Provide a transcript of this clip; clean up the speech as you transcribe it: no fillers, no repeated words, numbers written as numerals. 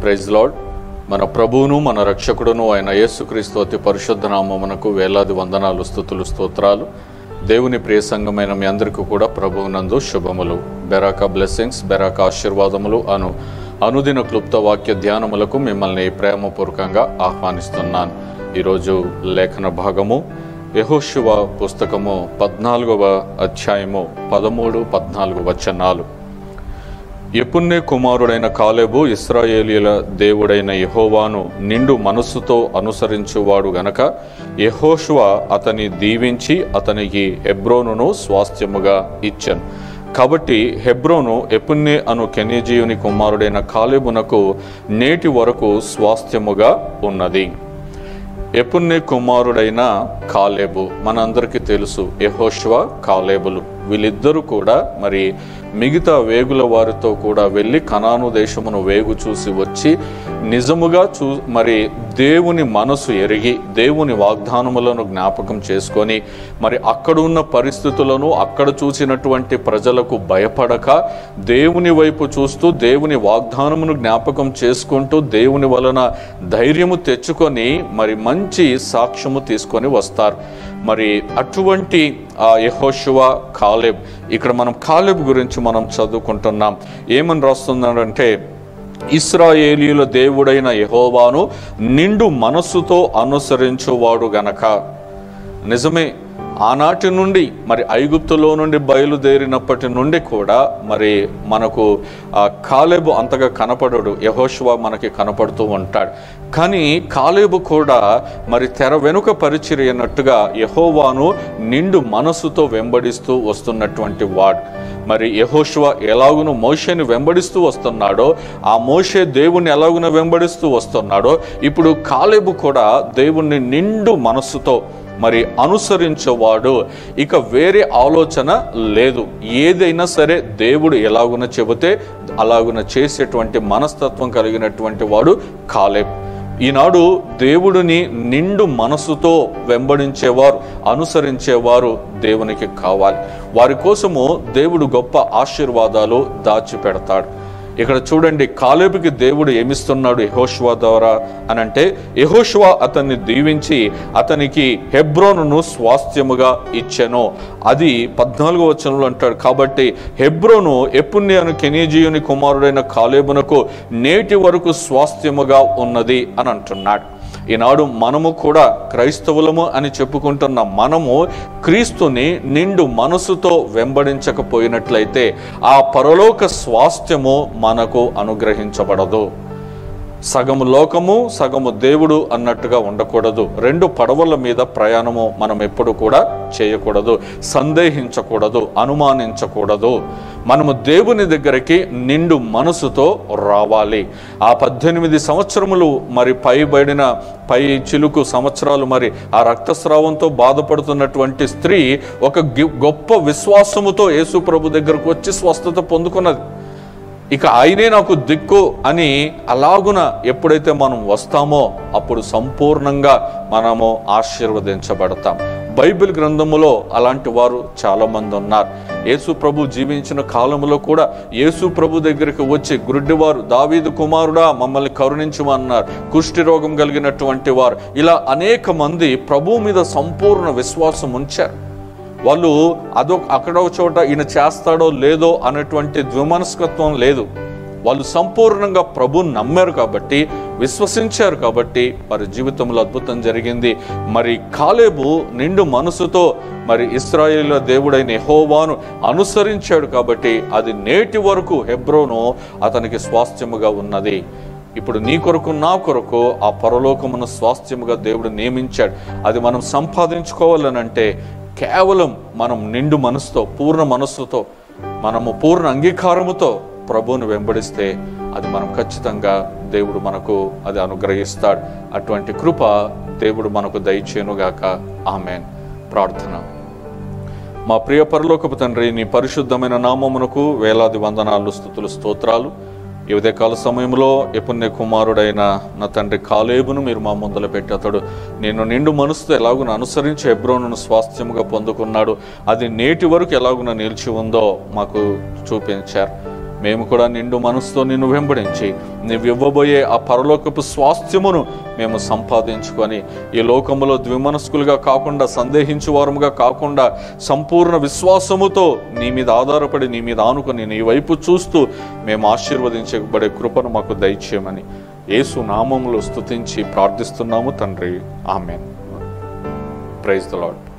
Praise lord. మన ప్రభువును మన రక్షకుడును అయిన యేసుక్రీస్తు అతి పరిశుద్ధ నామమునకు వేలాది వందనాలు, స్తుతులు, స్తోత్రాలు. దేవుని ప్రియ సంఘమైన మీ అందరికీ కూడా ప్రభువునందు శుభములు, బెరాక బ్లెస్సింగ్స్, బెరాక ఆశీర్వాదములు అనుదిన క్లుప్త వాక్య ధ్యానములకు మిమ్మల్ని ప్రేమపూర్వకంగా ఆహ్వానిస్తున్నాను. ఈరోజు లేఖన భాగము యెహోషువ పుస్తకము 14వ అధ్యాయము 13-14 వచనాలు. యెఫున్నె కుమారుడైన కాలేబు ఇశ్రాయేలీయుల దేవుడైన యెహోవాను నిండు మనస్సుతో అనుసరించువాడు గనక యెహోషువ అతని దీవించి అతనికి హెబ్రోనును స్వాస్థ్యముగా ఇచ్చెను. కాబట్టి హెబ్రోను యెఫున్నె అను కెనీజీయుని కుమారుడైన కాలేబునకు నేటి వరకు స్వాస్థ్యముగా ఉన్నది. యెఫున్నె కుమారుడైన కాలేబు మనందరికీ తెలుసు. యెహోషువ, కాలేబులు వీళ్ళిద్దరూ కూడా మరి మిగతా వేగుల వారితో కూడా వెళ్ళి కనాను దేశమును వేగు చూసి వచ్చి నిజముగా మరి దేవుని మనసు ఎరిగి దేవుని వాగ్దానములను జ్ఞాపకం చేసుకొని మరి అక్కడున్న పరిస్థితులను అక్కడ చూసినటువంటి ప్రజలకు భయపడక దేవుని వైపు చూస్తూ దేవుని వాగ్దానమును జ్ఞాపకం చేసుకుంటూ దేవుని వలన ధైర్యము తెచ్చుకొని మరి మంచి సాక్ష్యము తీసుకొని వస్తారు. మరి అటువంటి యెహోషువ, కాలేబ్, ఇక్కడ మనం కాలేబ్ గురించి మనం చదువుకుంటున్నాం. ఏమని రాస్తున్నాడంటే, ఇశ్రాయేలీయుల దేవుడైన యెహోవాను నిండు మనస్సుతో అనుసరించువాడు గనక. నిజమే, ఆనాటి నుండి మరి ఐగుప్తులో నుండి బయలుదేరినప్పటి నుండి కూడా మరి మనకు కాలేబు అంతగా కనపడడు, యెహోషువ మనకి కనపడుతూ ఉంటాడు. కానీ కాలేబు కూడా మరి తెర వెనుక పరిచర్య అన్నట్టుగా యెహోవాను నిండు మనస్సుతో వెంబడిస్తూ వస్తున్నటువంటి వాడు. మరి యెహోషువ ఎలాగును మోషేని వెంబడిస్తూ వస్తున్నాడో, ఆ మోషే దేవుణ్ణి ఎలాగున వెంబడిస్తూ వస్తున్నాడో, ఇప్పుడు కాలేబు కూడా దేవుణ్ణి నిండు మనస్సుతో మరి అనుసరించేవాడు. ఇక వేరే ఆలోచన లేదు. ఏదైనా సరే దేవుడు ఎలాగున చెబితే అలాగున చేసేటువంటి మనస్తత్వం కలిగినటువంటి వాడు కాలేబ్. ఈనాడు దేవుడిని నిండు మనసుతో వెంబడించేవారు, అనుసరించేవారు దేవునికి కావాలి. వారి కోసము దేవుడు గొప్ప ఆశీర్వాదాలు దాచిపెడతాడు. ఇక్కడ చూడండి, కాలేబుకి దేవుడు ఏమిస్తున్నాడు యెహోషువ ద్వారా అనంటే, యెహోషువ అతన్ని దీవించి అతనికి హెబ్రోనును స్వాస్థ్యముగా ఇచ్చెను. అది 14వ వచనంలో అంటాడు. కాబట్టి హెబ్రోను యెఫున్నె అను కెనీజీయుని కుమారుడైన కాలేబునకు నేటి వరకు స్వాస్థ్యముగా ఉన్నది అని అంటున్నాడు. ఈనాడు మనము కూడా క్రైస్తవులము అని చెప్పుకుంటున్న మనము క్రీస్తుని నిండు మనసుతో వెంబడించకపోయినట్లయితే ఆ పరలోక స్వాస్థ్యము మనకు అనుగ్రహించబడదు. సగము లోకము సగము దేవుడు అన్నట్టుగా ఉండకూడదు. రెండు పడవల మీద ప్రయాణము మనం ఎప్పుడు కూడా చేయకూడదు, సందేహించకూడదు, అనుమానించకూడదు. మనము దేవుని దగ్గరికి నిండు మనసుతో రావాలి. ఆ 18 సంవత్సరములు మరి పై చిలుకు సంవత్సరాలు మరి ఆ రక్తస్రావంతో బాధపడుతున్నటువంటి స్త్రీ ఒక గొప్ప విశ్వాసముతో యేసు ప్రభు దగ్గరకు వచ్చి స్వస్థత పొందుకున్నది. ఇక ఆయనే నాకు దిక్కు అని అలాగున ఎప్పుడైతే మనం వస్తామో అప్పుడు సంపూర్ణంగా మనము ఆశీర్వదించబడతాం. బైబిల్ గ్రంథములో అలాంటి వారు చాలామంది ఉన్నారు. యేసు ప్రభు జీవించిన కాలంలో కూడా యేసు ప్రభు దగ్గరికి వచ్చి గుడ్డివారు, దావీదు కుమారుడా మమ్మల్ని కరుణించమన్నారు, కుష్టి రోగం కలిగినటువంటి వారు, ఇలా అనేక మంది ప్రభువు మీద సంపూర్ణ విశ్వాసం ఉంచారు. వాళ్ళు అక్కడో చోట ఈయన చేస్తాడో లేదో అనేటువంటి ద్విమనస్కత్వం లేదు. వాళ్ళు సంపూర్ణంగా ప్రభువుని నమ్మారు కాబట్టి, విశ్వసించారు కాబట్టి వారి జీవితంలో అద్భుతం జరిగింది. మరి కాలేబు నిండు మనసుతో మరి ఇశ్రాయేలీయుల దేవుడైన యెహోవాను అనుసరించాడు కాబట్టి అది నేటి వరకు హెబ్రోను అతనికి స్వాస్థ్యముగా ఉన్నది. ఇప్పుడు నీ కొరకు నా కొరకు ఆ పరలోకమును స్వాస్థ్యముగా దేవుడు నియమించాడు. అది మనం సంపాదించుకోవాలనంటే కేవలం మనం నిండు మనసుతో, పూర్ణ మనస్సుతో, మనము పూర్ణ అంగీకారముతో ప్రభువును వెంబడిస్తే అది మనం ఖచ్చితంగా దేవుడు మనకు అది అనుగ్రహిస్తాడు. అటువంటి కృప దేవుడు మనకు దయచేయునుగాక. ఆమేన్. ప్రార్థన. మా ప్రియ పరలోకపు తండ్రి, నీ పరిశుద్ధమైన నామమునకు వేలాది వందనాలు, స్తుతులు, స్తోత్రాలు. ఈ ఉదయకాల సమయంలో యెఫున్నె కుమారుడైన నా తండ్రి కాలేబును మీరు మా ముందర పెట్టి అతడు నేను నిండు మనసుతో ఎలాగున అనుసరించి హెబ్రోనును స్వాస్థ్యముగా పొందుకున్నాడు. అది నేటి వరకు ఎలాగున నిలిచి ఉందో మాకు చూపించారు. మేము కూడా నిండు మనసుతో నిన్ను వెంబడించి నీవు ఇవ్వబోయే ఆ పరలోకపు స్వాస్థ్యమును మేము సంపాదించుకొని ఈ లోకములో ద్విమనస్కులుగా కాకుండా, సందేహించు వారముగా కాకుండా, సంపూర్ణ విశ్వాసముతో నీ మీద ఆధారపడి, నీ మీద ఆనుకొని, నీ వైపు చూస్తూ మేము ఆశీర్వదించబడే కృపను మాకు దయచేయమని యేసు నామములో స్తుతించి ప్రార్థిస్తున్నాము తండ్రి. ఆమేన్. Praise the lord.